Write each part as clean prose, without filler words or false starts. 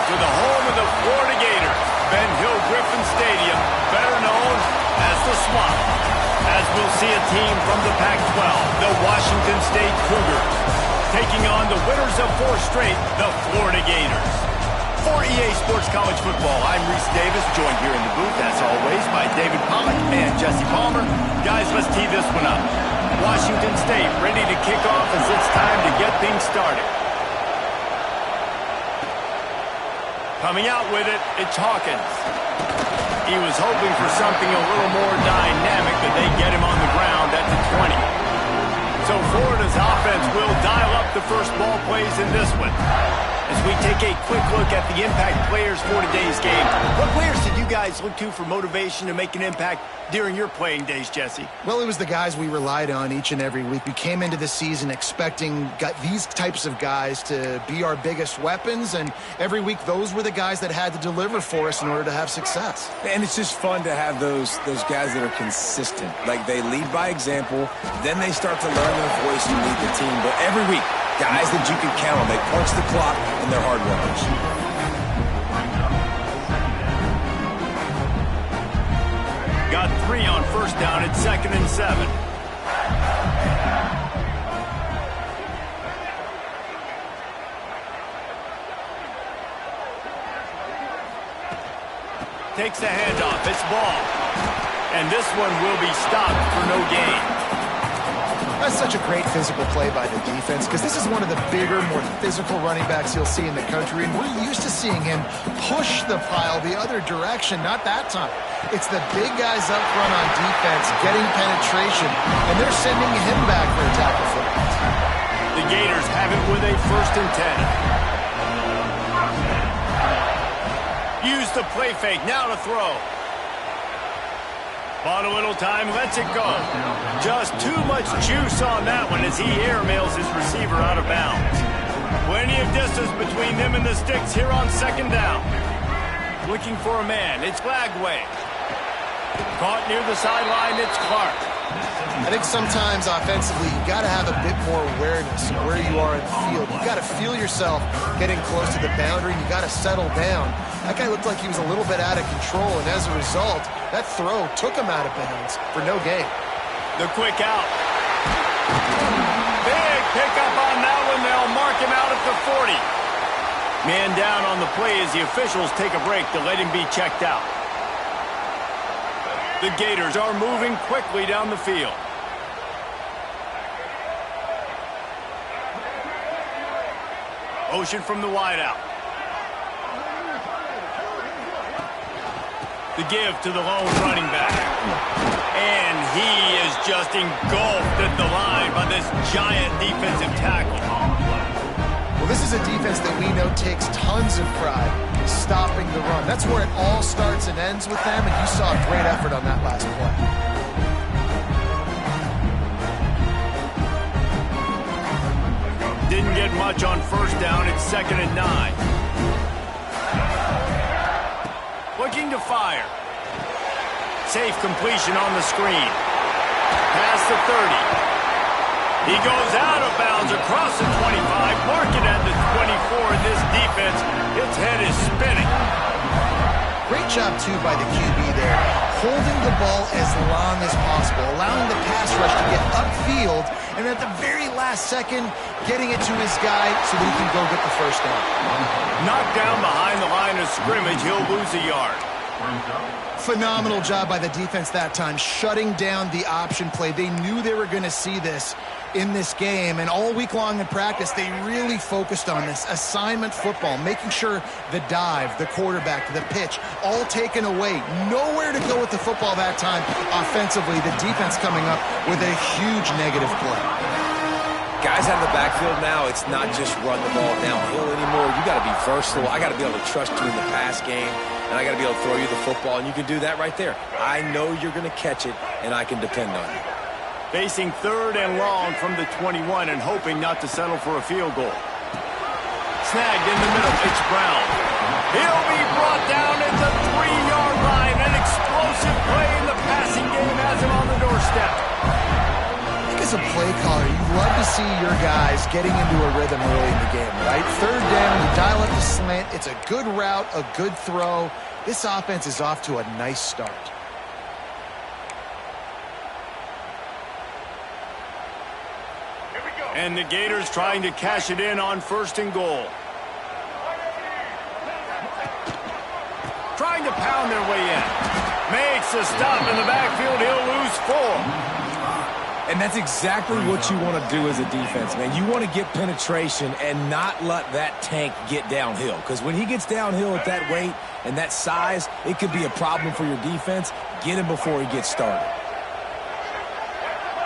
to the home of the Florida Gators, Ben Hill Griffin Stadium, better known as the Swamp, as we'll see a team from the Pac-12, the Washington State Cougars, taking on the winners of 4 straight, the Florida Gators. For EA Sports College Football, I'm Reese Davis, joined here in the booth, as always, by David Pollack and Jesse Palmer. Guys, let's tee this one up. Washington State ready to kick off as it's time to get things started. Coming out with it, it's Hawkins. He was hoping for something a little more dynamic, but they get him on the ground at the 20. So Florida's offense will dial up the first ball plays in this one. As we take a quick look at the impact players for today's game, what players did you guys look to for motivation to make an impact during your playing days, Jesse? Well, it was the guys we relied on each and every week. We came into the season expecting these types of guys to be our biggest weapons, and every week those were the guys that had to deliver for us in order to have success. And it's just fun to have those guys that are consistent. Like, they lead by example, then they start to learn their voice and lead the team. But every week, guys that you can count on. They punch the clock, and they're hard runners. Got 3 on first down at 2nd and 7. Takes the handoff. It's ball. And this one will be stopped for no gain. That's such a great physical play by the defense, because this is one of the bigger, more physical running backs you'll see in the country, and we're used to seeing him push the pile the other direction. Not that time. It's the big guys up front on defense getting penetration, and they're sending him back for a tackle for it. The Gators have it with a 1st and 10. Use the play fake, now to throw. Bought a little time, lets it go. Just too much juice on that one as he airmails his receiver out of bounds. Plenty of distance between them and the sticks here on 2nd down. Looking for a man, it's Glagway. Caught near the sideline, it's Clark. I think sometimes offensively you got to have a bit more awareness of where you are in the field. You got to feel yourself getting close to the boundary. You got to settle down. That guy looked like he was a little bit out of control, and as a result, that throw took him out of bounds for no gain. The quick out. Big pickup on that one. They'll mark him out at the 40. Man down on the play as the officials take a break to let him be checked out. The Gators are moving quickly down the field. Motion from the wideout. The give to the lone running back. And he is just engulfed at the line by this giant defensive tackle. Well, this is a defense that we know takes tons of pride in stopping the run. That's where it all starts and ends with them, and you saw a great effort on that last play. Didn't get much on first down. It's 2nd and 9. Looking to fire. Safe completion on the screen. Past the 30. He goes out of bounds across the 25. Mark it at the 24. And this defense, its head is spinning. Great job, too, by the QB there. Holding the ball as long as possible. Allowing the pass rush to get upfield. And at the very last second, getting it to his guy so that he can go get the first down. Knocked down behind the line of scrimmage. He'll lose a yard. Phenomenal job by the defense that time, shutting down the option play. They knew they were going to see this in this game, and all week long in practice, they really focused on this assignment football, making sure the dive, the quarterback, the pitch, all taken away. Nowhere to go with the football that time offensively. The defense coming up with a huge negative play. Guys out of the backfield now, it's not just run the ball downhill anymore. You got to be versatile. I got to be able to trust you in the pass game, and I got to be able to throw you the football, and you can do that right there. I know you're going to catch it, and I can depend on you. Facing 3rd and long from the 21 and hoping not to settle for a field goal. Snagged in the middle, it's Brown. He'll be brought down at the 3-yard line. An explosive play in the passing game has him on the doorstep. As a play caller, you love to see your guys getting into a rhythm early in the game, right? Third down, you dial up the slant. It's a good route, a good throw. This offense is off to a nice start. And the Gators trying to cash it in on 1st and goal. Trying to pound their way in. Makes a stop in the backfield. He'll lose 4. And that's exactly what you want to do as a defense, man. You want to get penetration and not let that tank get downhill. Because when he gets downhill at that weight and that size, it could be a problem for your defense. Get him before he gets started.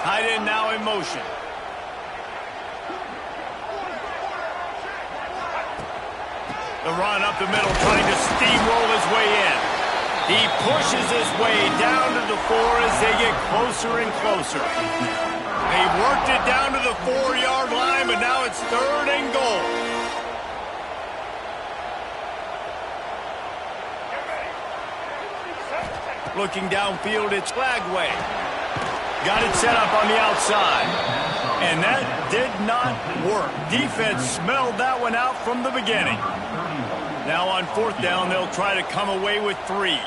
Tight end now in motion. The run up the middle, trying to steamroll his way in. He pushes his way down to the 4 as they get closer and closer. They worked it down to the 4-yard line, but now it's 3rd and goal. Looking downfield, it's Flagway. Got it set up on the outside. And that did not work. Defense smelled that one out from the beginning. Now on 4th down, they'll try to come away with 3.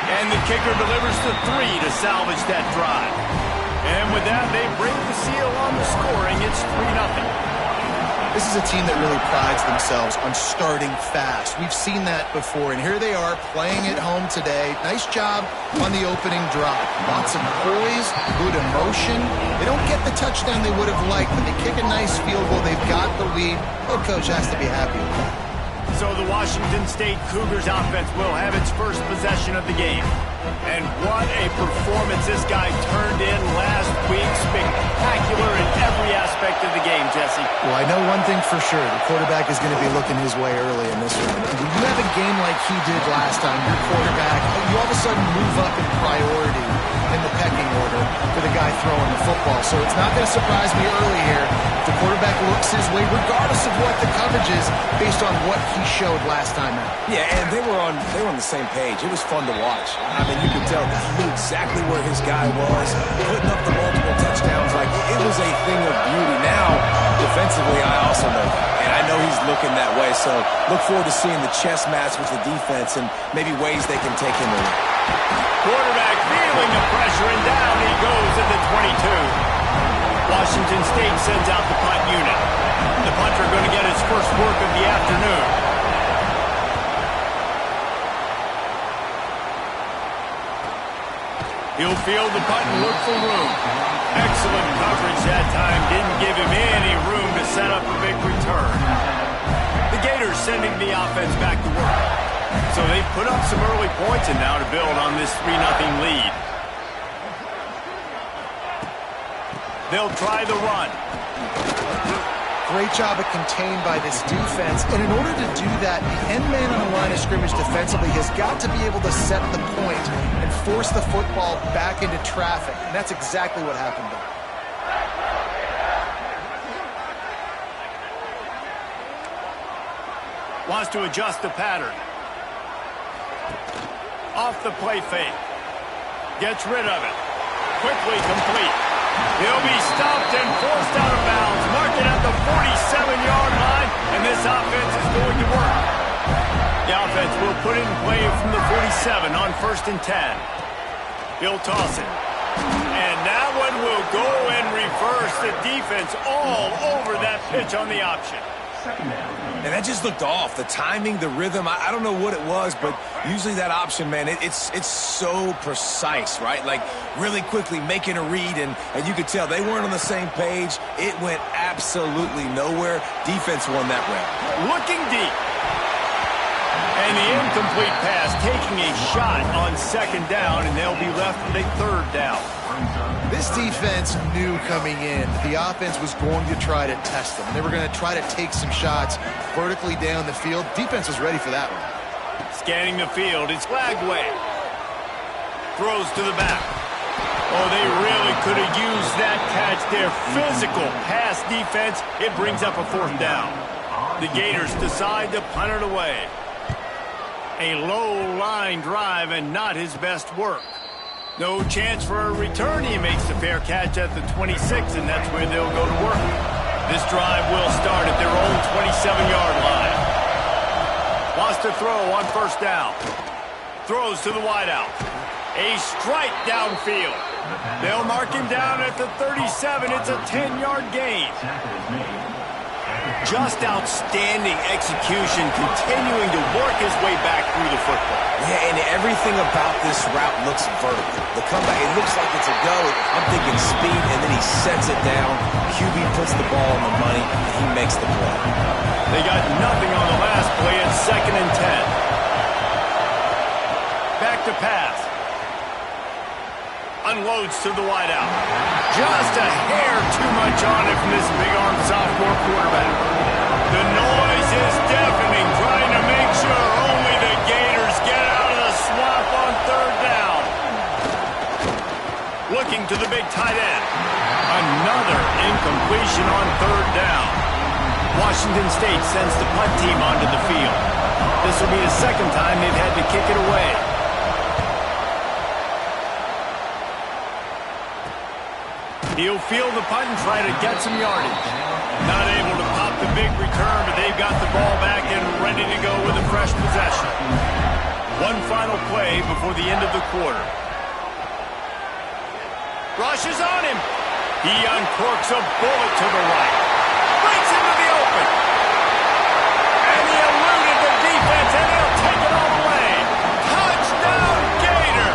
And the kicker delivers the 3 to salvage that drive. And with that, they break the seal on the scoring. It's 3-0. This is a team that really prides themselves on starting fast. We've seen that before, and here they are playing at home today. Nice job on the opening drive. Lots of poise, good emotion. They don't get the touchdown they would have liked, but they kick a nice field goal. They've got the lead. Head coach has to be happy with that. So the Washington State Cougars offense will have its first possession of the game. And what a performance this guy turned in last week. Spectacular in every aspect of the game, Jesse. Well, I know one thing for sure. The quarterback is going to be looking his way early in this one. And when you have a game like he did last time, your quarterback, you all of a sudden move up in priority in the pecking order for the guy throwing the football. So it's not going to surprise me early here if the quarterback looks his way, regardless of what the coverage is, based on what he showed last time out. Yeah, and they were on the same page. It was fun to watch. I mean, you could tell he knew exactly where his guy was, putting up the multiple touchdowns. Like, it was a thing of beauty. Now, defensively, I also know that. And I know he's looking that way. So look forward to seeing the chess match with the defense and maybe ways they can take him away. Quarterback feeling the pressure, and down he goes at the 22. Washington State sends out the punt unit. The punter going to get his first work of the afternoon. He'll field the punt and look for room. Excellent coverage that time. Didn't give him any room to set up a big return. The Gators sending the offense back to work. So they've put up some early points and now to build on this 3-0 lead. They'll try the run. Great job of contained by this defense. And in order to do that, the end man on the line of scrimmage defensively has got to be able to set the point and force the football back into traffic. And that's exactly what happened there. Wants to adjust the pattern. Off the play fake. Gets rid of it. Quickly complete. He'll be stopped and forced out of bounds. Mark it at the 47-yard line, and this offense is going to work. The offense will put it in play from the 47 on 1st and 10. He'll toss it. And that one will go and reverse. The defense all over that pitch on the option. And that just looked off. The timing, the rhythm, I don't know what it was, but usually that option, man, it's so precise, right? Like really quickly making a read, and you could tell they weren't on the same page. It went absolutely nowhere. Defense won that round. Looking deep. And the incomplete pass taking a shot on 2nd down, and they'll be left with a 3rd down. This defense knew coming in that the offense was going to try to test them. They were going to try to take some shots vertically down the field. Defense was ready for that one. Scanning the field, it's Flagway. Throws to the back. Oh, they really could have used that catch there. Physical pass defense. It brings up a 4th down. The Gators decide to punt it away. A low line drive and not his best work. No chance for a return. He makes the fair catch at the 26, and that's where they'll go to work. This drive will start at their own 27-yard line. Wants to throw on first down. Throws to the wideout. A strike downfield. They'll mark him down at the 37. It's a 10-yard gain. Just outstanding execution, continuing to work his way back through the football. Yeah, and everything about this route looks vertical. The comeback, it looks like it's a go. I'm thinking speed, and then he sets it down. QB puts the ball on the money, and he makes the play. They got nothing on the last play. It's 2nd and 10. Back to pass. Unloads to the wideout. Just a hair too much on it from this big-arm sophomore quarterback. The noise is deafening, trying to make sure only the Gators get out of the swamp on 3rd down. Looking to the big tight end. Another incompletion on 3rd down. Washington State sends the punt team onto the field. This will be the 2nd time they've had to kick it away. He'll field the punt and try to get some yardage. Not able to pop the big return, but they've got the ball back and ready to go with a fresh possession. One final play before the end of the quarter. Rush is on him. He uncorks a bullet to the right. Breaks into the open. And he eluded the defense, and he'll take it all away. Touchdown, Gator!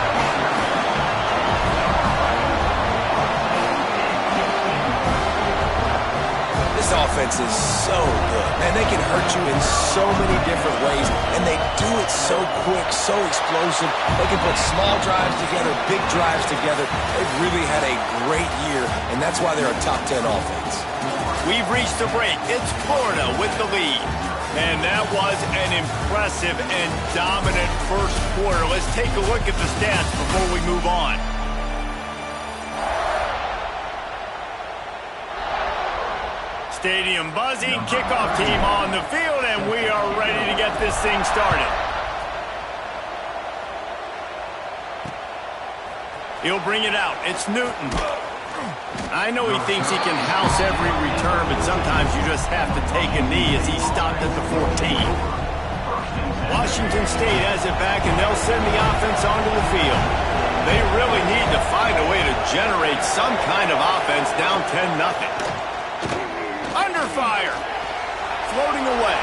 This offense is so good. Man, they can hurt you in so many different ways, and they do it so quick, so explosive. They can put small drives together, big drives together. They've really had a great year, and that's why they're a top 10 offense. We've reached the break. It's Florida with the lead. And that was an impressive and dominant first quarter. Let's take a look at the stats before we move on. Stadium buzzing, kickoff team on the field, and we are ready to get this thing started. He'll bring it out. It's Newton. I know he thinks he can house every return, but sometimes you just have to take a knee as he stopped at the 14. Washington State has it back, and they'll send the offense onto the field. They really need to find a way to generate some kind of offense down 10-0. Under fire. Floating away.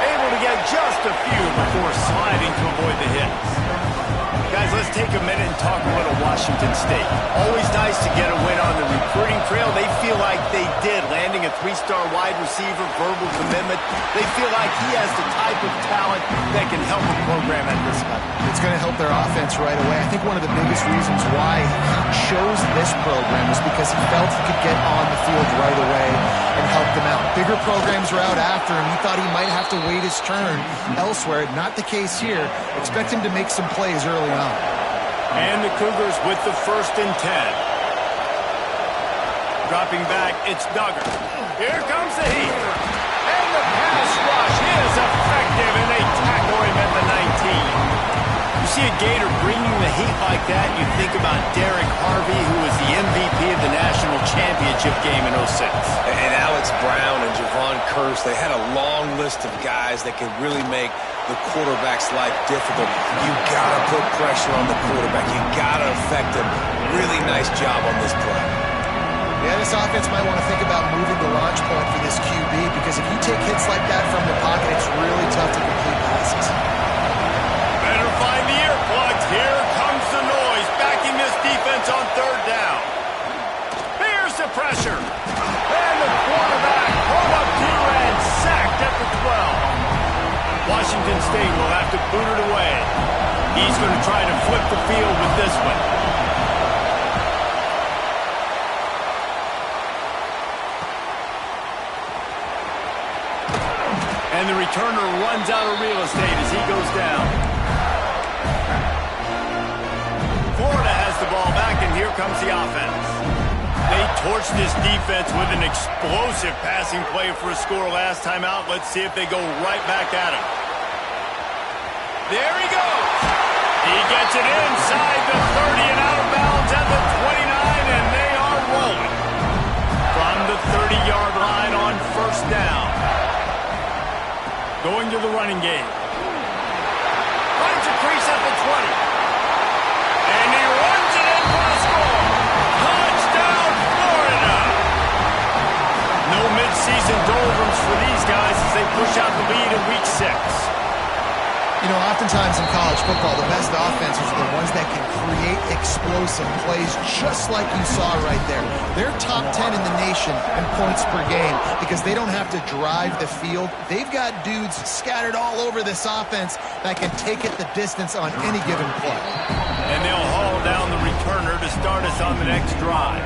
Able to get just a few before sliding to avoid the hits. Guys, let's take a minute and talk a little Washington State. Always nice to get a win on the recruiting trail. They feel like they did, landing a 3-star wide receiver, verbal commitment. They feel like he has the type of talent that can help a program at this level. It's going to help their offense right away. I think one of the biggest reasons why he chose this program is because he felt he could get on the field right away and help them out. Bigger programs are out after him. He thought he might have to wait his turn elsewhere. Not the case here. Expect him to make some plays early on. And the Cougars with the 1st and 10. Dropping back, it's Duggar. Here comes the heat. And the pass rush is effective, and they tackle him at the 19. You see a Gator bringing the heat like that, you think about Derek Harvey, who was the MVP of the national championship game in 06. And Alex Brown and Javon Curse, they had a long list of guys that could really make the quarterback's life difficult. You gotta put pressure on the quarterback. You gotta affect him. Really nice job on this play. Yeah, this offense might want to think about moving the launch point for this QB, because if you take hits like that from the pocket, it's really tough to complete passes. Better find the earplugs. Here comes the noise, backing this defense on 3rd down. Here's the pressure. And the quarterback pulled up to and sacked at the 12. Washington State will have to boot it away. He's going to try to flip the field with this one. And the returner runs out of real estate as he goes down. Florida has the ball back, and here comes the offense. They torched this defense with an explosive passing play for a score last time out. Let's see if they go right back at him. There he goes. He gets it inside the 30 and out of bounds at the 29, and they are rolling. From the 30-yard line on first down. Going to the running game. Finds a crease at the 20. And he runs it in for a score. Touchdown, Florida. No mid-season doldrums for these guys as they push out the lead in Week 6. You know, oftentimes in college football, the best offenses are the ones that can create explosive plays, just like you saw right there. They're top 10 in the nation in points per game because they don't have to drive the field. They've got dudes scattered all over this offense that can take it the distance on any given play. And they'll haul down the returner to start us on the next drive.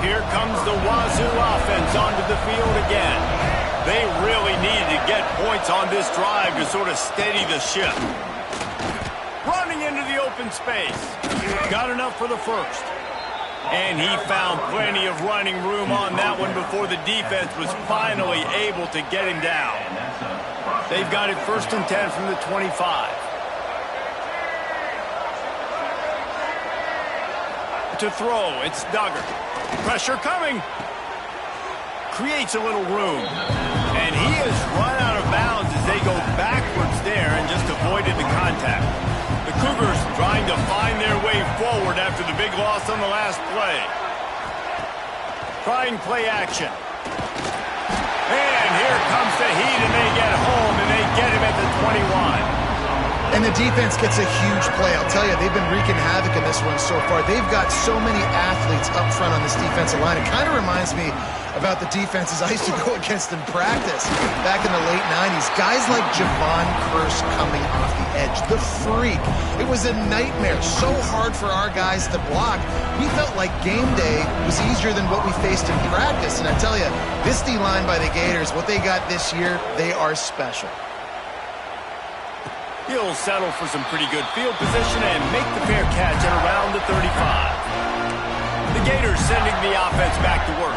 Here comes the Wazoo offense onto the field again. They really needed to get points on this drive to sort of steady the ship. Running into the open space. Got enough for the first. And he found plenty of running room on that one before the defense was finally able to get him down. They've got it 1st and 10 from the 25. To throw, it's Duggar. Pressure coming. Creates a little room. And he has run out of bounds as they go backwards there and just avoided the contact. The Cougars trying to find their way forward after the big loss on the last play. Trying play action. And here comes the heat, and they get home, and they get him at the 21. And the defense gets a huge play. I'll tell you, they've been wreaking havoc in this one so far. They've got so many athletes up front on this defensive line. It kind of reminds me about the defenses I used to go against in practice back in the late 90s. Guys like Javon Curse coming off the edge. The freak. It was a nightmare. So hard for our guys to block. We felt like game day was easier than what we faced in practice. And I tell you, this D-line by the Gators, what they got this year, they are special. He'll settle for some pretty good field position and make the fair catch at around the 35. The Gators sending the offense back to work.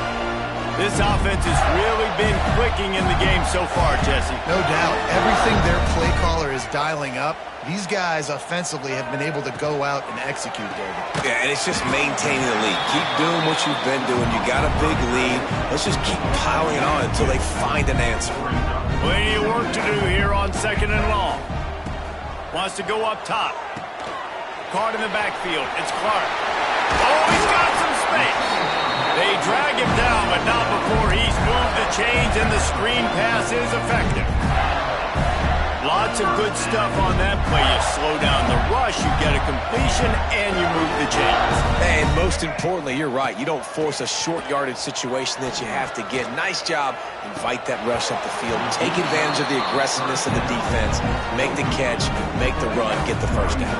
This offense has really been clicking in the game so far, Jesse. No doubt. Everything their play caller is dialing up, these guys offensively have been able to go out and execute, David. Yeah, and it's just maintaining the lead. Keep doing what you've been doing. You got a big lead. Let's just keep piling it on until they find an answer. Plenty of work to do here on 2nd and long. Wants to go up top. Caught in the backfield. It's Clark. Oh, he's got some space. They drag him down, but not before he's moved the chains, and the screen pass is effective. Lots of good stuff on that play. You slow down the rush, you get a completion, and you move the chains. And most importantly, you're right. You don't force a short yardage situation that you have to get. Nice job. Invite that rush up the field. Take advantage of the aggressiveness of the defense. Make the catch, make the run, get the first down.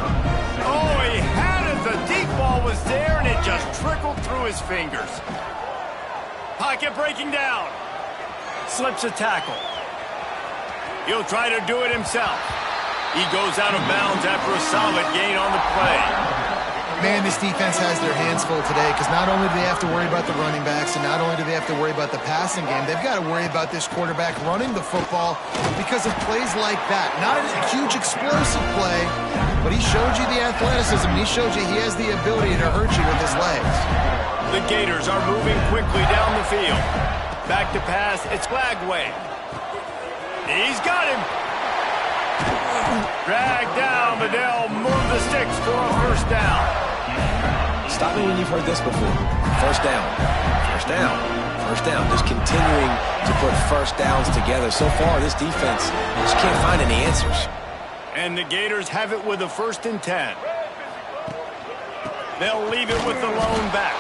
Oh, he had it. The deep ball was there, and it just trickled through his fingers. Pocket breaking down. Slips a tackle. He'll try to do it himself. He goes out of bounds after a solid gain on the play. Man, this defense has their hands full today because not only do they have to worry about the running backs and not only do they have to worry about the passing game, they've got to worry about this quarterback running the football because of plays like that. Not a huge explosive play, but he showed you the athleticism. He showed you he has the ability to hurt you with his legs. The Gators are moving quickly down the field. Back to pass, it's Glagway. He's got him. Dragged down, but they'll move the sticks for a first down. Stop me when you've heard this before. First down, first down, first down. Just continuing to put first downs together. So far, this defense just can't find any answers. And the Gators have it with a 1st and 10. They'll leave it with the lone back.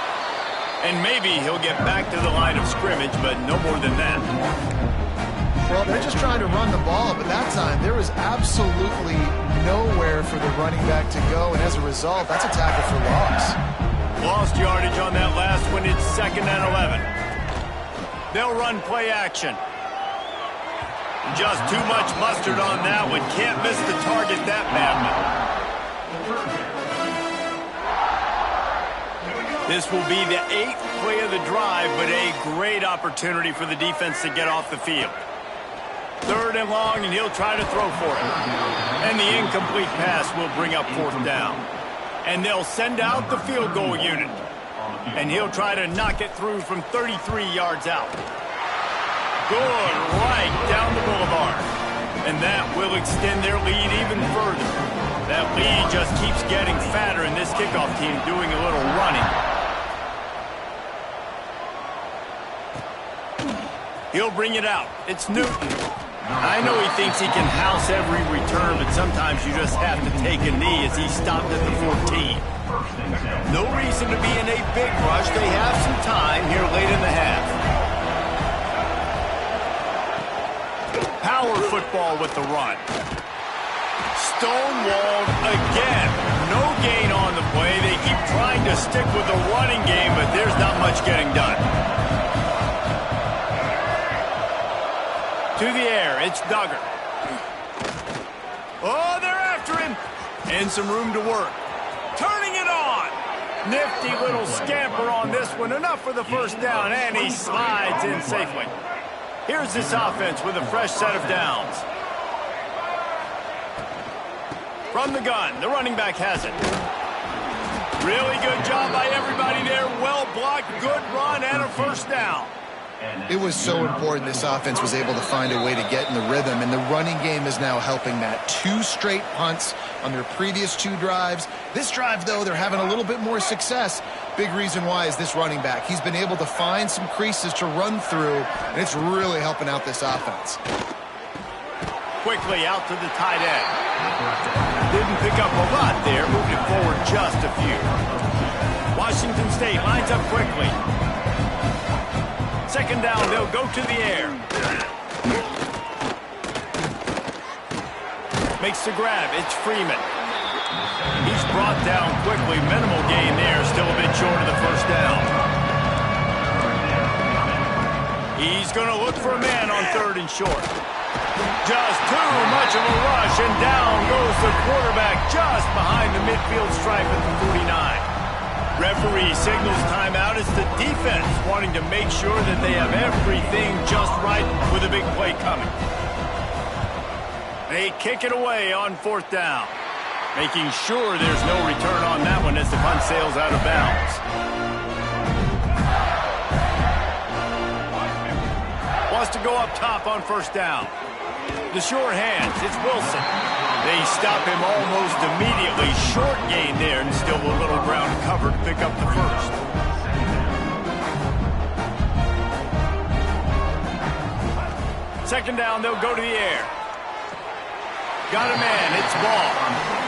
And maybe he'll get back to the line of scrimmage, but no more than that. Well, they're just trying to run the ball, but that time there was absolutely nowhere for the running back to go, and as a result, that's a tackle for loss. Lost yardage on that last one. It's 2nd and 11. They'll run play action. Just too much mustard on that one. Can't miss the target that badly. This will be the 8th play of the drive, but a great opportunity for the defense to get off the field. 3rd and long, and he'll try to throw for it. And the incomplete pass will bring up 4th down. And they'll send out the field goal unit. And he'll try to knock it through from 33 yards out. Good, right down the boulevard. And that will extend their lead even further. That lead just keeps getting fatter, and this kickoff team doing a little running. He'll bring it out. It's Newton. I know he thinks he can house every return, but sometimes you just have to take a knee as he stopped at the 14. No reason to be in a big rush. They have some time here late in the half. Power football with the run. Stonewalled again. No gain on the play. They keep trying to stick with the running game, but there's not much getting done. To the air, it's Duggar. Oh, they're after him. And some room to work. Turning it on. Nifty little scamper on this one. Enough for the 1st down, and he slides in safely. Here's this offense with a fresh set of downs. From the gun, the running back has it. Really good job by everybody there. Well blocked, good run, and a 1st down. It was so important this offense was able to find a way to get in the rhythm, and the running game is now helping that. 2 straight punts on their previous 2 drives. This drive, though, they're having a little bit more success. Big reason why is this running back. He's been able to find some creases to run through, and it's really helping out this offense. Quickly out to the tight end. Didn't pick up a lot there, moved it forward just a few. Washington State lines up quickly. 2nd down, they'll go to the air. Makes the grab, it's Freeman. He's brought down quickly, minimal gain there, still a bit short of the 1st down. He's going to look for a man on 3rd and short. Just too much of a rush, and down goes the quarterback just behind the midfield stripe at the 49. Referee signals timeout. It's the defense wanting to make sure that they have everything just right with a big play coming. They kick it away on 4th down, making sure there's no return on that one as the punt sails out of bounds. Wants to go up top on 1st down. The sure hands, it's Wilson. They stop him almost immediately. Short gain there, and still a little ground covered to pick up the 1st. Second down, they'll go to the air. Got a man, it's Ball.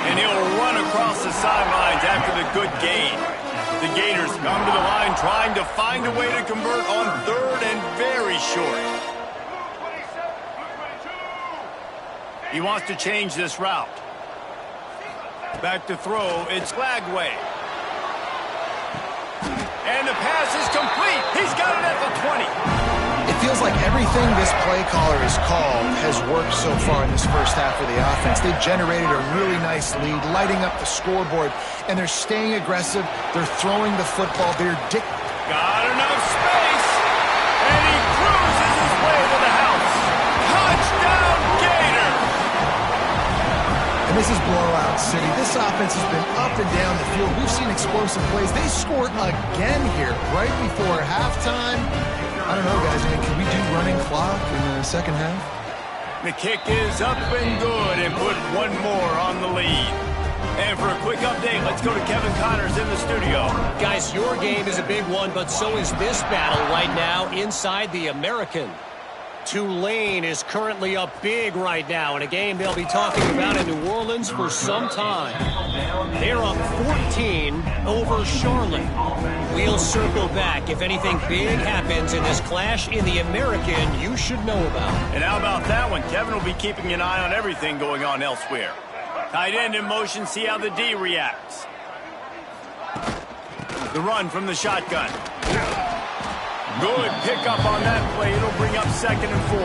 And he'll run across the sidelines after the good gain. The Gators come to the line trying to find a way to convert on 3rd and very short. He wants to change this route. Back to throw, it's Lagway. And the pass is complete. He's got it at the 20. It feels like everything this play caller has called has worked so far in this 1st half of the offense. They've generated a really nice lead, lighting up the scoreboard, and they're staying aggressive. They're throwing the football. Got enough space, and he cruises his way to the house. Touchdown, Gator! And this is blowout city. This offense has been up and down the field. We've seen explosive plays. They scored again here right before halftime. I don't know, guys. I mean, can we do running clock in the 2nd half? The kick is up and good, and put one more on the lead. And for a quick update, let's go to Kevin Connors in the studio. Guys, your game is a big one, but so is this battle right now inside the American. Tulane is currently up big right now in a game they'll be talking about in New Orleans for some time. They're up 14 over Charlotte. We'll circle back if anything big happens in this clash in the American you should know about. And how about that one? Kevin will be keeping an eye on everything going on elsewhere. Tight end in motion, see how the D reacts. The run from the shotgun. Good pickup on that play. It'll bring up 2nd and 4.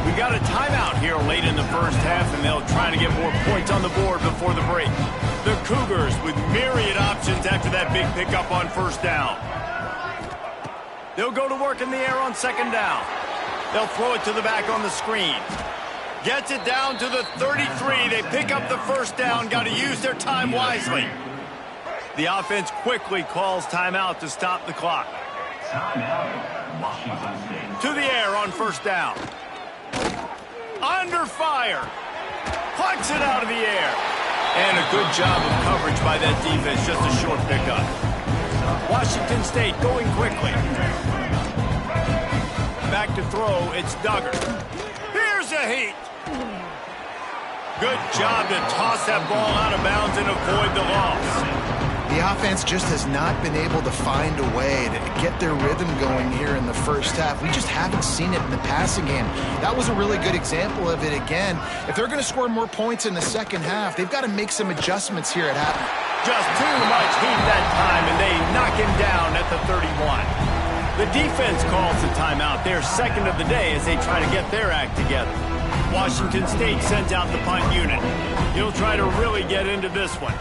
We got a timeout here late in the 1st half, and they'll try to get more points on the board before the break. The Cougars with myriad options after that big pickup on 1st down. They'll go to work in the air on 2nd down. They'll throw it to the back on the screen. Gets it down to the 33. They pick up the first down. Got to use their time wisely. The offense quickly calls timeout to stop the clock. To the air on first down. Under fire. Plucks it out of the air. And a good job of coverage by that defense. Just a short pickup. Washington State going quickly. Back to throw. It's Duggar. Here's a heat. Good job to toss that ball out of bounds and avoid the loss. The offense just has not been able to find a way to get their rhythm going here in the first half. We just haven't seen it in the passing game. That was a really good example of it again. If they're going to score more points in the second half, they've got to make some adjustments here at half. Just too much heat that time, and they knock him down at the 31. The defense calls the timeout. Their second of the day as they try to get their act together. Washington State sends out the punt unit. He'll try to really get into this one.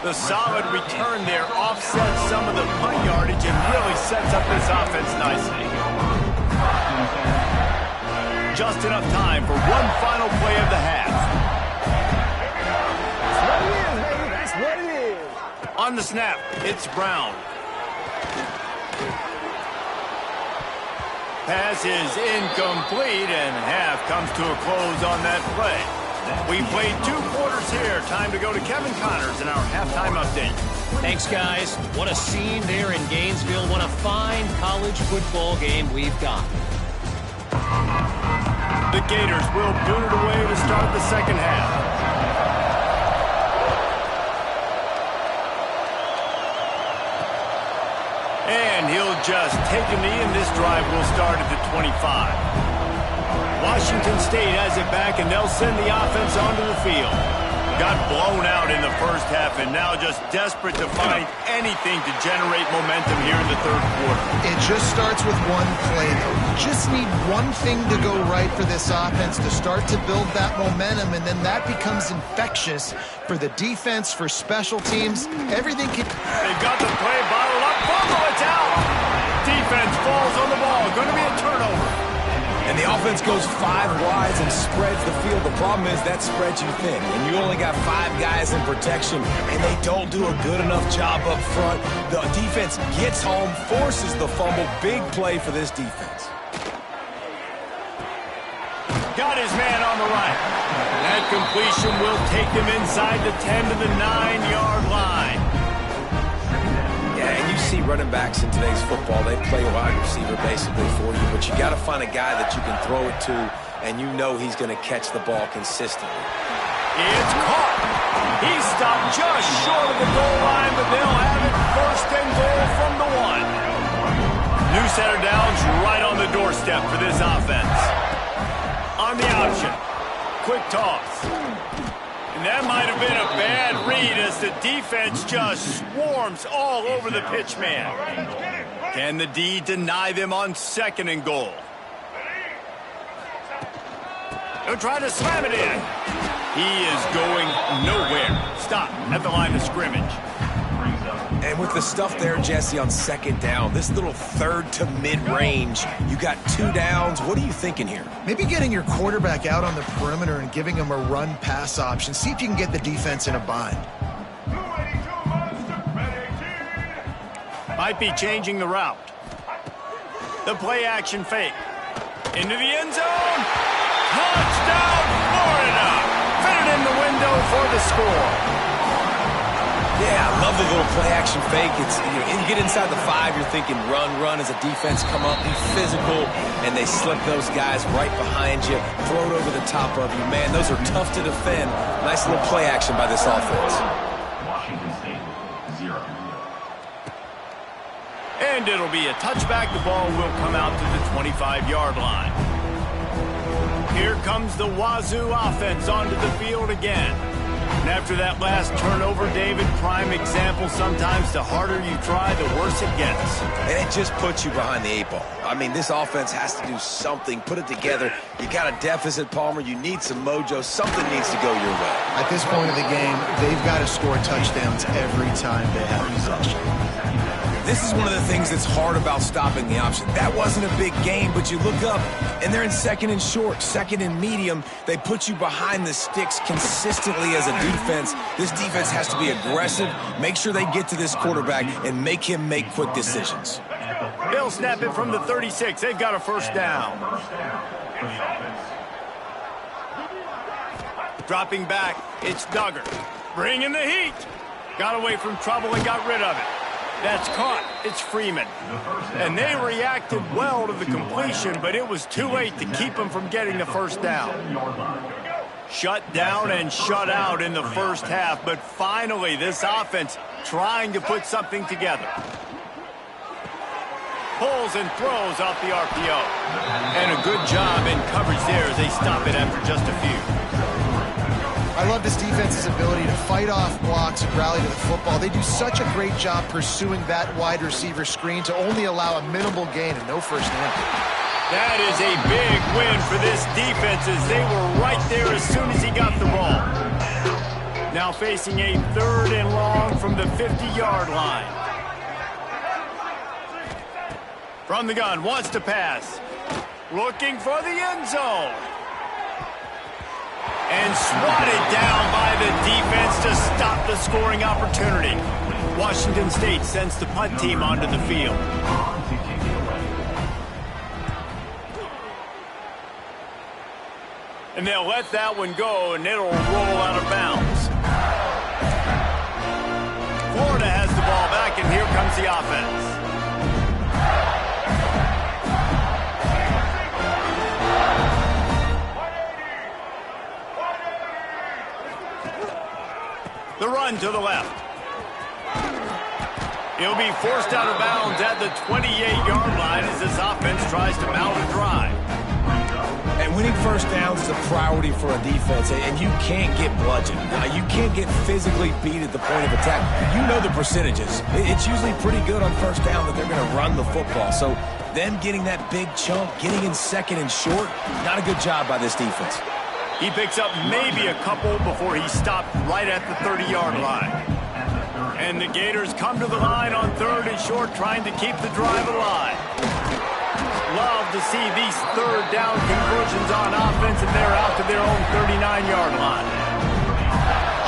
The solid return there offsets some of the punt yardage and really sets up this offense nicely. Just enough time for one final play of the half. That's what it is, baby. That's what it is. On the snap, it's Brown. Pass is incomplete, and half comes to a close on that play. We played 2 quarters here. Time to go to Kevin Connors in our halftime update. Thanks, guys. What a scene there in Gainesville. What a fine college football game we've got. The Gators will boot it away to start the second half. And he'll just take a knee, and this drive will start at the 25. Washington State has it back, and they'll send the offense onto the field. Got blown out in the first half, and now just desperate to find anything to generate momentum here in the third quarter. It just starts with one play, though. You just need one thing to go right for this offense to start to build that momentum, and then that becomes infectious for the defense, for special teams. Everything can... They've got the play bottled up. Fumble, it's out. Defense falls on the ball. Going to be a turnover. And the offense goes 5 wides and spreads the field. The problem is that spreads you thin. And you only got 5 guys in protection, and they don't do a good enough job up front. The defense gets home, forces the fumble. Big play for this defense. Got his man on the right. That completion will take him inside the 10 to the 9-yard line. Yeah, and you see running backs in today's football, they play wide receiver basically for you, but you got to find a guy that you can throw it to, and you know he's going to catch the ball consistently. It's caught. He's stopped just short of the goal line, but they'll have it first and goal from the 1. New set of downs right on the doorstep for this offense. On the option. Quick toss. And that might have been a bad read as the defense just swarms all over the pitch man. Can the D deny them on second and goal? They'll try to slam it in. He is going nowhere. Stop at the line of scrimmage. And with the stuff there, Jesse, on second down, this little third to mid-range, you got 2 downs. What are you thinking here? Maybe getting your quarterback out on the perimeter and giving him a run-pass option. See if you can get the defense in a bind. Might be changing the route. The play-action fake. Into the end zone. Touchdown, Florida! Fitted in the window for the score. Yeah, I love the little play-action fake. It's you get inside the 5, you're thinking run as a defense come up, be physical, and they slip those guys right behind you, throw it over the top of you. Man, those are tough to defend. Nice little play action by this offense. Washington State, 0. And it'll be a touchback. The ball will come out to the 25-yard line. Here comes the Wazoo offense onto the field again. And after that last turnover, David, prime example, sometimes the harder you try, the worse it gets. And it just puts you behind the 8 ball. I mean, this offense has to do something, put it together. You got a deficit, Palmer. You need some mojo. Something needs to go your way. At this point of the game, they've got to score touchdowns every time they have possession. This is one of the things that's hard about stopping the option. That wasn't a big game, but you look up, and they're in second and short, second and medium. They put you behind the sticks consistently as a defense. This defense has to be aggressive, make sure they get to this quarterback, and make him make quick decisions. They'll snap it from the 36. They've got a first down. Dropping back, it's Duggar. Bringing the heat. Got away from trouble and got rid of it. That's caught. It's Freeman. And they reacted well to the completion, but it was too late to keep them from getting the first down. Shut down and shut out in the first half, but finally this offense trying to put something together. Pulls and throws off the RPO. And a good job in coverage there as they stop it after just a few. I love this defense's ability to fight off blocks and rally to the football. They do such a great job pursuing that wide receiver screen to only allow a minimal gain and no first down. That is a big win for this defense as they were right there as soon as he got the ball. Now facing a 3rd and long from the 50-yard line. From the gun, wants to pass. Looking for the end zone. And swatted down by the defense to stop the scoring opportunity. Washington State sends the punt team onto the field. And they'll let that one go, and it'll roll out of bounds. Florida has the ball back, and here comes the offense. The run to the left. He'll be forced out of bounds at the 28-yard line as this offense tries to mount a drive. And winning first downs is a priority for a defense, and you can't get bludgeoned. You can't get physically beat at the point of attack. You know the percentages. It's usually pretty good on first down that they're going to run the football. So them getting that big chunk, getting in second and short, not a good job by this defense. He picks up maybe a couple before he stopped right at the 30-yard line. And the Gators come to the line on 3rd and short, trying to keep the drive alive. Love to see these 3rd down conversions on offense, and they're out to their own 39-yard line.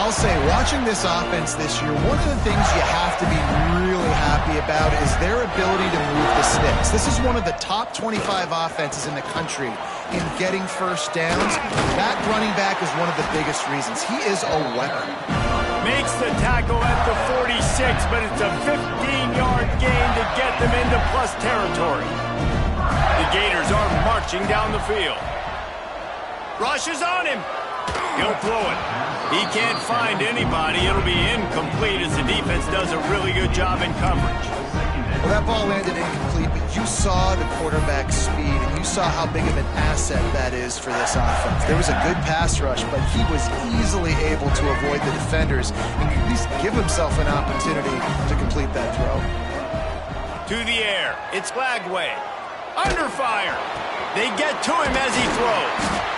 I'll say, watching this offense this year, one of the things you have to be really happy about is their ability to move the sticks. This is one of the top 25 offenses in the country in getting first downs. That running back is one of the biggest reasons. He is a weapon. Makes the tackle at the 46, but it's a 15-yard gain to get them into plus territory. The Gators are marching down the field. Rush is on him. He'll throw it. He can't find anybody. It'll be incomplete as the defense does a really good job in coverage. Well, that ball landed incomplete, but you saw the quarterback's speed, and you saw how big of an asset that is for this offense. There was a good pass rush, but he was easily able to avoid the defenders and at least give himself an opportunity to complete that throw. To the air. It's Lagway. Under fire. They get to him as he throws.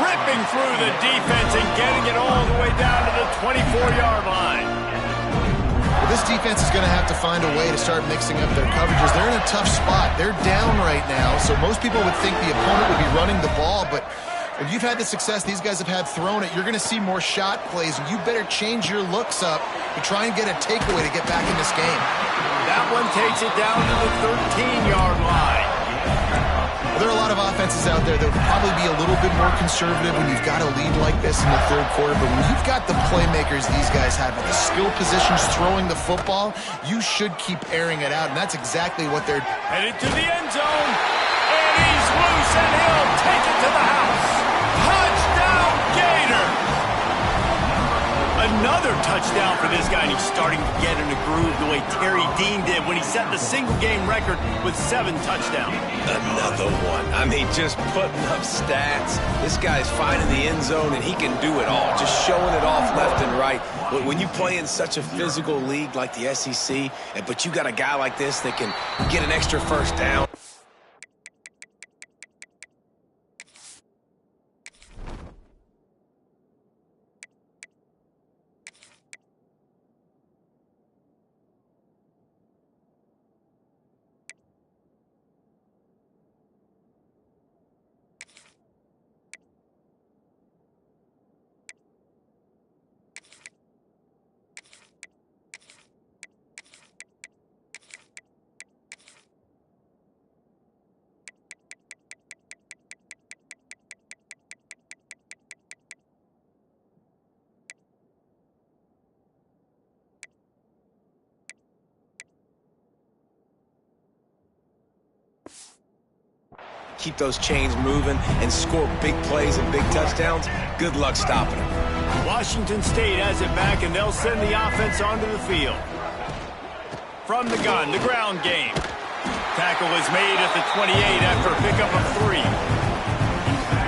Ripping through the defense and getting it all the way down to the 24-yard line. Well, this defense is going to have to find a way to start mixing up their coverages. They're in a tough spot. They're down right now, so most people would think the opponent would be running the ball, but if you've had the success these guys have had throwing it, you're going to see more shot plays, and you better change your looks up to try and get a takeaway to get back in this game. That one takes it down to the 13-yard line. There are a lot of offenses out there that would probably be a little bit more conservative when you've got a lead like this in the 3rd quarter, but when you've got the playmakers these guys have in the skill positions throwing the football, you should keep airing it out, and that's exactly what they're... Headed to the end zone, and he's loose, and he'll take it to the house. Touchdown, Gators! Another touchdown for this guy, and he's starting to get in a groove the way Terry Dean did when he set the single-game record with 7 touchdowns. Another one. I mean, just putting up stats. This guy's finding the end zone, and he can do it all, just showing it off left and right. But when you play in such a physical league like the SEC, but you got a guy like this that can get an extra first down. Keep those chains moving and score big plays and big touchdowns. Good luck stopping them. Washington State has it back, and they'll send the offense onto the field. From the gun, the ground game. Tackle is made at the 28 after a pickup of 3.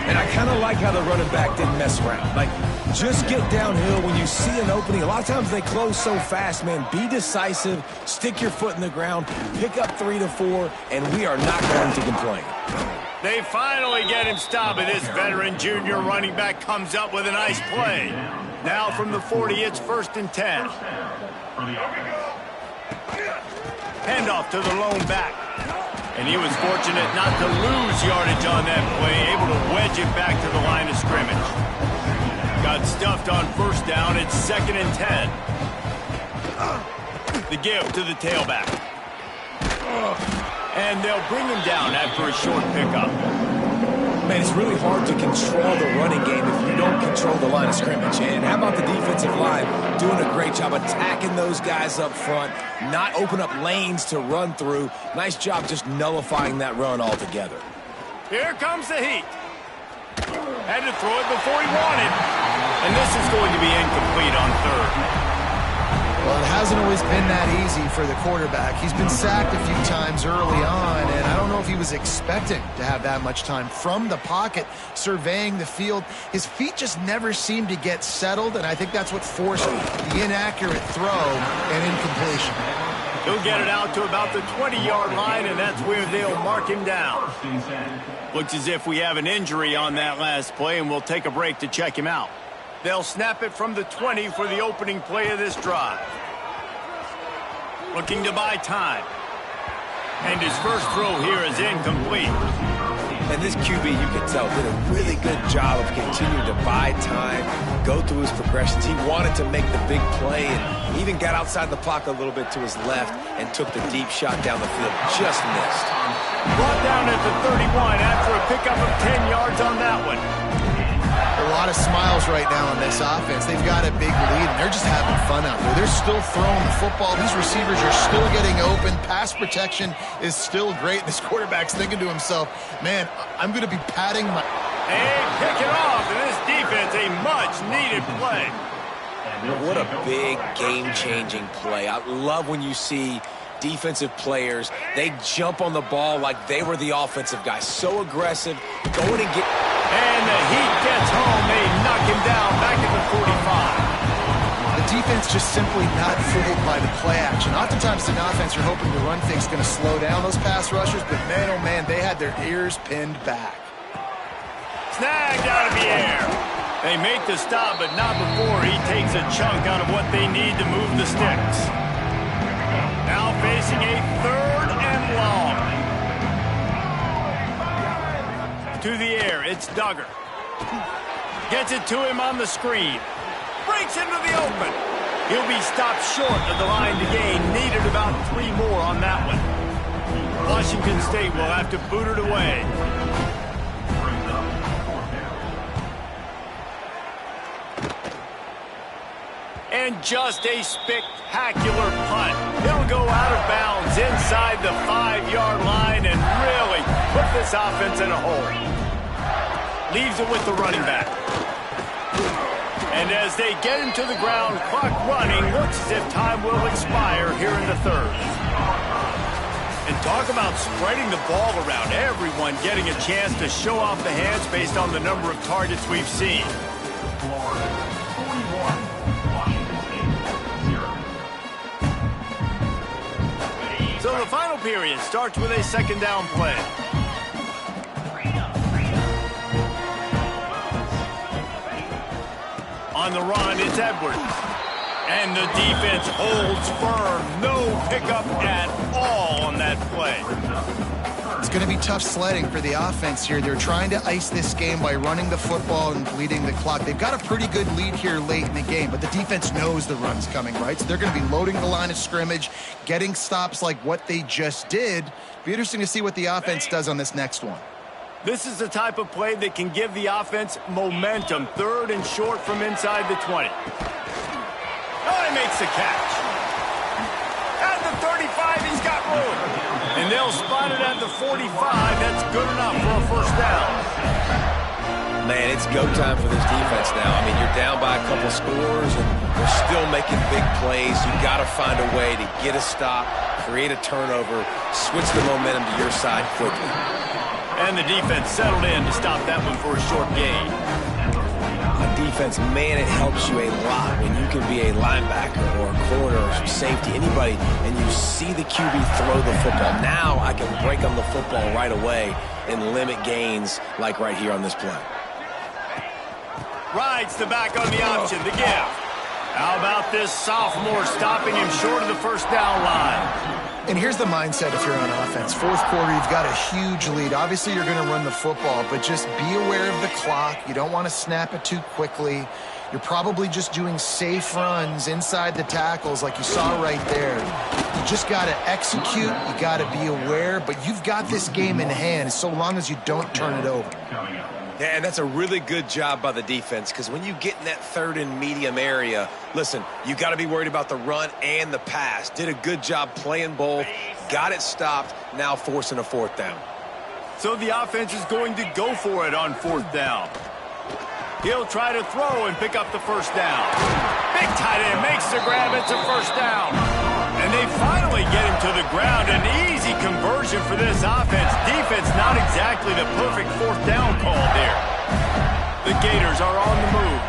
And I kind of like how the running back didn't mess around. Like, just get downhill when you see an opening. A lot of times they close so fast, man. Be decisive, stick your foot in the ground, pick up 3 to 4, and we are not going to complain. They finally get him stopped, and this veteran junior running back comes up with a nice play. Now from the 40, it's 1st and 10. Handoff to the lone back. And he was fortunate not to lose yardage on that play, able to wedge it back to the line of scrimmage. Got stuffed on 1st down, it's 2nd and 10. The give to the tailback. And they'll bring him down after a short pickup. Man, it's really hard to control the running game if you don't control the line of scrimmage. And how about the defensive line doing a great job attacking those guys up front, not open up lanes to run through. Nice job just nullifying that run altogether. Here comes the heat. Had to throw it before he wanted. And this is going to be incomplete on 3rd. Well, it hasn't always been that easy for the quarterback. He's been sacked a few times early on, and I don't know if he was expecting to have that much time from the pocket, surveying the field. His feet just never seemed to get settled, and I think that's what forced the inaccurate throw and incompletion. He'll get it out to about the 20-yard line, and that's where they'll mark him down. Looks as if we have an injury on that last play, and we'll take a break to check him out. They'll snap it from the 20 for the opening play of this drive. Looking to buy time. And his first throw here is incomplete. And this QB, you can tell, did a really good job of continuing to buy time, go through his progressions. He wanted to make the big play and even got outside the pocket a little bit to his left and took the deep shot down the field. Just missed. Brought down at the 31 after a pickup of 10 yards on that one. A lot of smiles right now on this offense. They've got a big lead, and they're just having fun out there. They're still throwing the football. These receivers are still getting open. Pass protection is still great. This quarterback's thinking to himself, man, I'm going to be patting my... And pick it off, and this defense, a much-needed play. What a big game-changing play. I love when you see defensive players, they jump on the ball like they were the offensive guy. So aggressive, going and get... And the Heat gets home. They knock him down back at the 45. The defense just simply not fooled by the play action. Oftentimes, an offense you're hoping the run fake's going to slow down those pass rushers, but man, oh man, they had their ears pinned back. Snagged out of the air. They make the stop, but not before he takes a chunk out of what they need to move the sticks. Now facing a 3rd and long. To the air, it's Duggar. Gets it to him on the screen. Breaks into the open. He'll be stopped short of the line to gain. Needed about 3 more on that one. Washington State will have to boot it away. And just a spectacular punt. He'll go out of bounds inside the 5-yard line and really put this offense in a hole. Leaves it with the running back. And as they get him to the ground, clock running, looks as if time will expire here in the third. And talk about spreading the ball around, everyone getting a chance to show off the hands based on the number of targets we've seen. Florida 41, Washington State 0. So the final period starts with a second down play. On the run, it's Edwards. And the defense holds firm. No pickup at all on that play. It's going to be tough sledding for the offense here. They're trying to ice this game by running the football and bleeding the clock. They've got a pretty good lead here late in the game, but the defense knows the run's coming, right? So they're going to be loading the line of scrimmage, getting stops like what they just did. Be interesting to see what the offense does on this next one. This is the type of play that can give the offense momentum. Third and short from inside the 20. Oh, he makes the catch. At the 35, he's got room. And they'll spot it at the 45. That's good enough for a first down. Man, it's go time for this defense now. I mean, you're down by a couple scores, and they're still making big plays. You've got to find a way to get a stop, create a turnover, switch the momentum to your side quickly. And the defense settled in to stop that one for a short gain. On defense, man, it helps you a lot when you can be a linebacker or a corner or safety, anybody, and you see the QB throw the football. Now I can break on the football right away and limit gains like right here on this play. Rides the back on the option, the give. How about this sophomore stopping him short of the first down line? And here's the mindset if you're on offense. Fourth quarter, you've got a huge lead. Obviously, you're going to run the football, but just be aware of the clock. You don't want to snap it too quickly. You're probably just doing safe runs inside the tackles like you saw right there. You just got to execute. You got to be aware, but you've got this game in hand so long as you don't turn it over. Yeah, and that's a really good job by the defense, because when you get in that third and medium area, listen, you got to be worried about the run and the pass. Did a good job playing both, got it stopped, now forcing a fourth down. So the offense is going to go for it on fourth down. He'll try to throw and pick up the first down. Big tight end makes the grab. It's a first down. And they finally get him to the ground. An easy conversion for this offense. Defense not exactly the perfect fourth down call there. The Gators are on the move.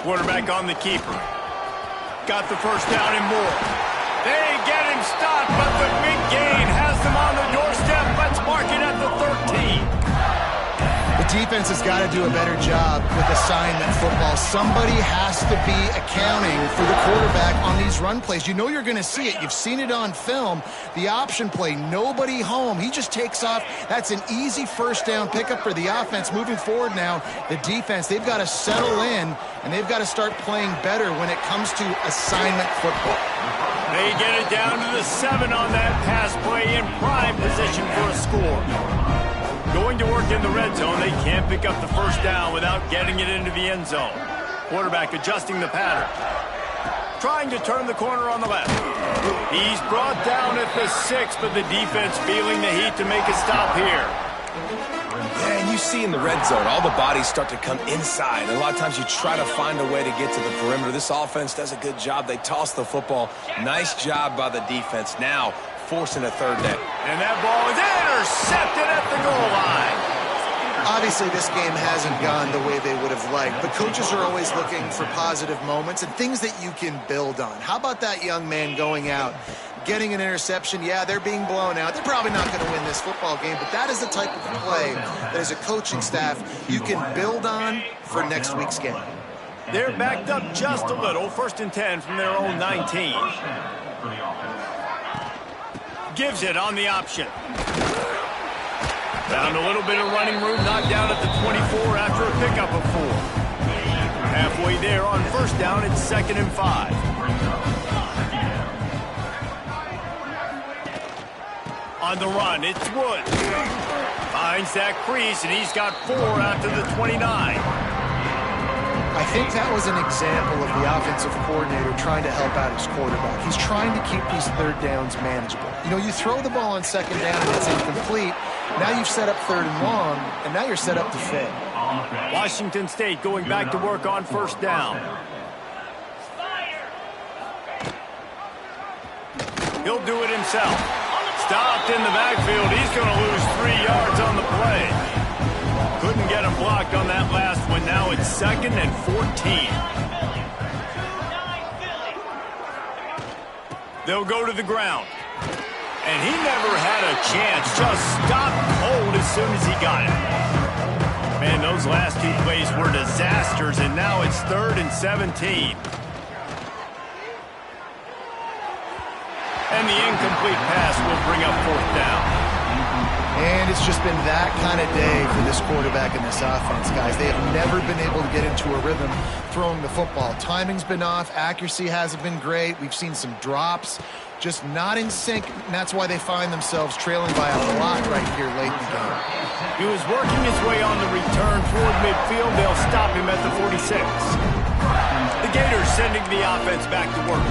Quarterback on the keeper. Got the first down and more. They get him stopped, but the big gain has them on the doorstep. Let's mark it at the 13. The defense has got to do a better job with assignment football. Somebody has to be accounting for the quarterback on these run plays. You know you're going to see it. You've seen it on film. The option play, nobody home. He just takes off. That's an easy first down pickup for the offense. Moving forward now, the defense, they've got to settle in, and they've got to start playing better when it comes to assignment football. They get it down to the 7 on that pass play in prime position for a score. Going to work in the red zone, they can't pick up the first down without getting it into the end zone. Quarterback adjusting the pattern. Trying to turn the corner on the left. He's brought down at the 6, but the defense feeling the heat to make a stop here. Yeah, and you see in the red zone, all the bodies start to come inside. A lot of times you try to find a way to get to the perimeter. This offense does a good job. They toss the football. Nice job by the defense. Now forcing a third down. And that ball is intercepted at the goal line. Obviously, this game hasn't gone the way they would have liked, but coaches are always looking for positive moments and things that you can build on. How about that young man going out, getting an interception? Yeah, they're being blown out. They're probably not going to win this football game, but that is the type of play that as a coaching staff you can build on for next week's game. They're backed up just a little. 1st and 10 from their own 19. Gives it on the option. Found a little bit of running room, knocked down at the 24 after a pickup of 4. Halfway there on first down, it's 2nd and 5. On the run, it's Woods. Finds that crease, and he's got 4 after the 29. I think that was an example of the offensive coordinator trying to help out his quarterback. He's trying to keep these third downs manageable. You know, you throw the ball on 2nd down and it's incomplete. Now you've set up 3rd and long, and now you're set up to fail. Washington State going back to work on first down. He'll do it himself. Stopped in the backfield. He's going to lose 3 yards on the play. Couldn't get him blocked on that last one. Now it's 2nd and 14. They'll go to the ground. And he never had a chance. Just stopped cold as soon as he got it. Man, those last 2 plays were disasters, and now it's 3rd and 17. And the incomplete pass will bring up 4th down. And it's just been that kind of day for this quarterback and this offense, guys. They have never been able to get into a rhythm throwing the football. Timing's been off. Accuracy hasn't been great. We've seen some drops. Just not in sync, and that's why they find themselves trailing by a lot right here late in the game. He was working his way on the return toward midfield. They'll stop him at the 46. The Gators sending the offense back to work.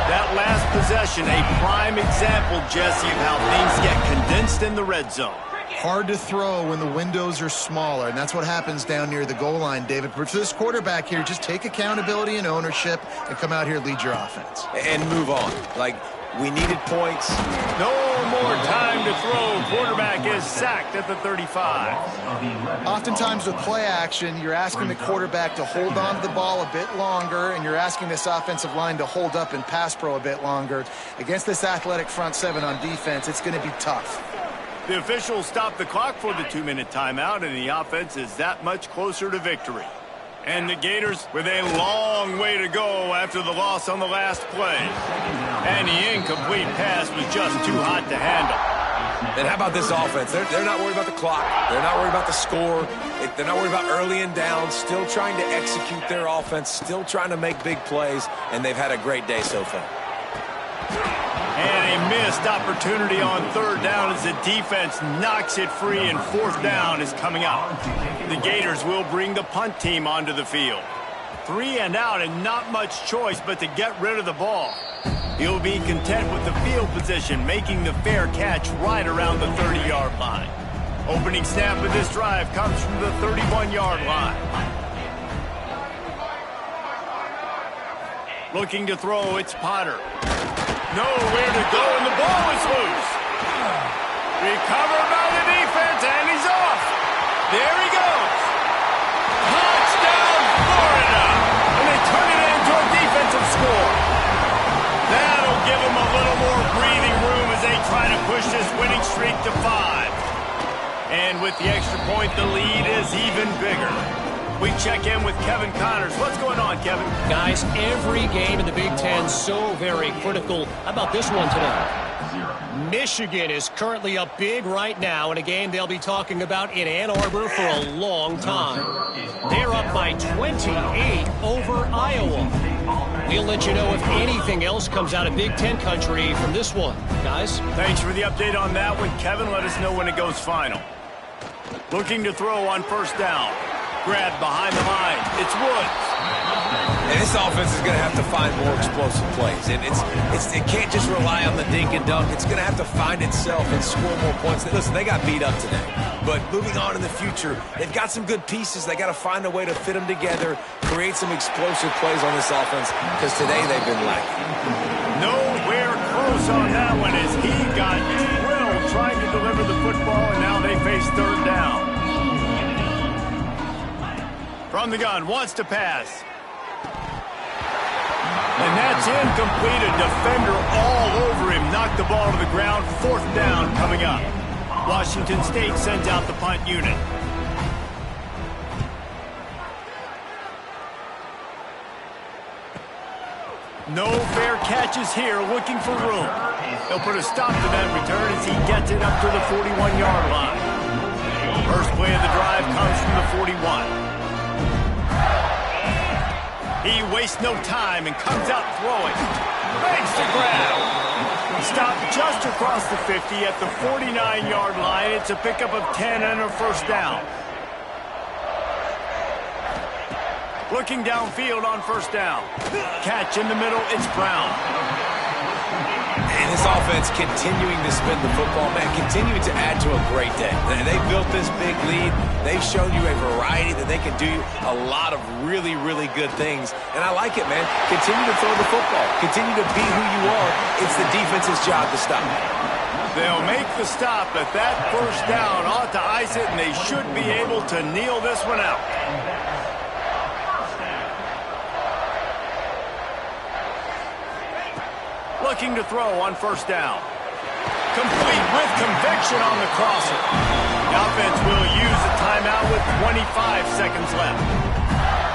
That last possession, a prime example, Jesse, of how things get condensed in the red zone. Hard to throw when the windows are smaller, and that's what happens down near the goal line, David. But for this quarterback here, just take accountability and ownership and come out here and lead your offense. And move on. Like, we needed points. No more time to throw. Quarterback is sacked at the 35. Oftentimes with play action, you're asking the quarterback to hold on to the ball a bit longer, and you're asking this offensive line to hold up and pass pro a bit longer. Against this athletic front seven on defense, it's going to be tough. The officials stop the clock for the 2-minute timeout, and the offense is that much closer to victory. And the Gators with a long way to go after the loss on the last play. And the incomplete pass was just too hot to handle. And how about this offense? They're not worried about the clock. They're not worried about the score. They're not worried about early and down. Still trying to execute their offense. Still trying to make big plays. And they've had a great day so far. And a missed opportunity on 3rd down as the defense knocks it free, and 4th down is coming up. The Gators will bring the punt team onto the field. 3 and out, and not much choice but to get rid of the ball. He'll be content with the field position, making the fair catch right around the 30-yard line. Opening snap of this drive comes from the 31-yard line. Looking to throw, it's Potter. Nowhere to go, and the ball is loose. Recovered by the defense, and he's off. There he goes. Touchdown, Florida. And they turn it into a defensive score. That'll give them a little more breathing room as they try to push this winning streak to 5. And with the extra point, the lead is even bigger. We check in with Kevin Connors. What's going on, Kevin? Guys, every game in the Big Ten so very critical. How about this one today? Michigan is currently up big right now in a game they'll be talking about in Ann Arbor for a long time. They're up by 28 over Iowa. We'll let you know if anything else comes out of Big Ten country from this one. Guys? Thanks for the update on that one, Kevin. Let us know when it goes final. Looking to throw on 1st down. Grab behind the line. It's Woods. And this offense is going to have to find more explosive plays. And it can't just rely on the dink and dunk. It's going to have to find itself and score more points. Listen, they got beat up today. But moving on in the future, they've got some good pieces. They got to find a way to fit them together, create some explosive plays on this offense, because today they've been lacking. Nowhere close on that one as he got drilled trying to deliver the football, and now they face 3rd down. From the gun, wants to pass. And that's incomplete. A defender all over him. Knocked the ball to the ground. 4th down coming up. Washington State sends out the punt unit. No fair catches here, looking for room. They'll put a stop to that return as he gets it up to the 41-yard line. First play of the drive comes from the 41. He wastes no time and comes out throwing. Makes the grab. Stopped just across the 50 at the 49-yard line. It's a pickup of 10 and a 1st down. Looking downfield on 1st down. Catch in the middle, it's Brown. And This offense continuing to spin the football, man, continuing to add to a great day. They built this big lead. They've shown you a variety that they can do a lot of really, really good things. And I like it, man. Continue to throw the football. Continue to be who you are. It's the defense's job to stop. They'll make the stop, but that first down ought to ice it, and they should be able to kneel this one out. Looking to throw on first down. Complete with conviction on the crosser. The offense will use a timeout with 25 seconds left.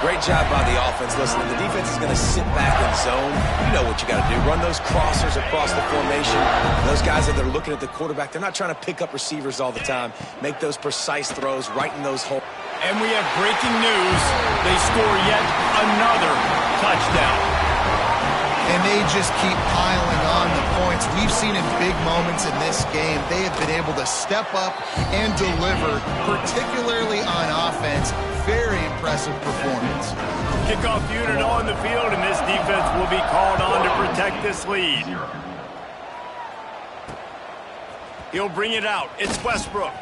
Great job by the offense. Listen, the defense is going to sit back in zone. You know what you got to do. Run those crossers across the formation. Those guys that are looking at the quarterback, they're not trying to pick up receivers all the time. Make those precise throws right in those holes. And we have breaking news. They score yet another touchdown. And they just keep piling on the points. We've seen in big moments in this game, they have been able to step up and deliver, particularly on offense. Very impressive performance. Kickoff unit on the field, and this defense will be called on to protect this lead. He'll bring it out. It's Westbrook.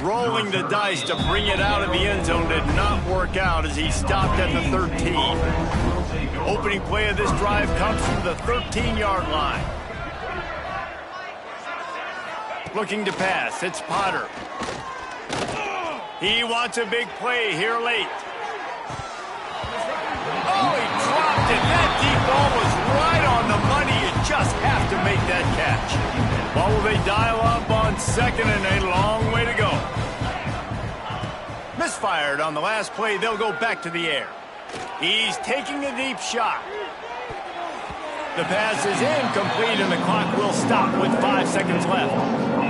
Rolling the dice to bring it out of the end zone did not work out as he stopped at the 13. Opening play of this drive comes from the 13-yard line. Looking to pass. It's Potter. He wants a big play here late. Oh, he dropped it. That deep ball was right on the money. You just have to make that catch. Well, will they dial up on second and a long way to go? Misfired on the last play. They'll go back to the air. He's taking a deep shot. The pass is incomplete, and the clock will stop with 5 seconds left.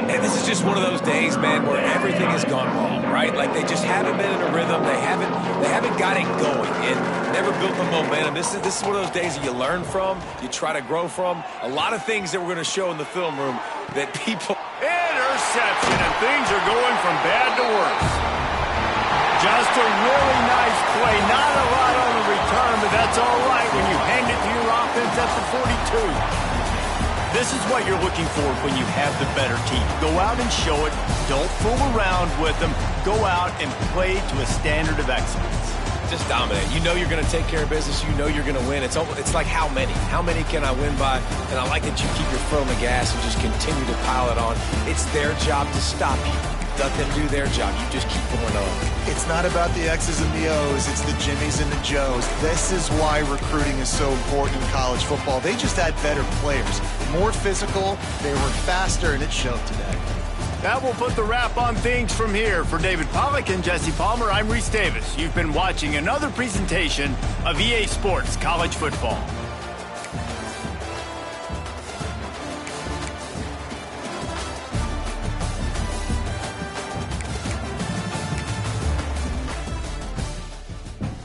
And this is just one of those days, man, where everything has gone wrong, right? Like they just haven't been in a rhythm. They haven't got it going and never built the momentum. This is one of those days that you learn from, you try to grow from. A lot of things that we're going to show in the film room that people... Interception, and things are going from bad to worse. Just a really nice play. Not a lot on the return, but that's all right when you hand it to your offense at the 42. This is what you're looking for when you have the better team. Go out and show it. Don't fool around with them. Go out and play to a standard of excellence. Just dominate. You know you're going to take care of business. You know you're going to win. It's like how many? How many can I win by? And I like that you keep your foot on the gas and just continue to pile it on. It's their job to stop you. Let them do their job. You just keep going on. It's not about the X's and the O's. It's the Jimmies and the Joes. This is why recruiting is so important in college football. They just had better players. More physical, they were faster, and it showed today. That will put the wrap on things from here. For David Pollack and Jesse Palmer, I'm Reese Davis. You've been watching another presentation of EA Sports College Football.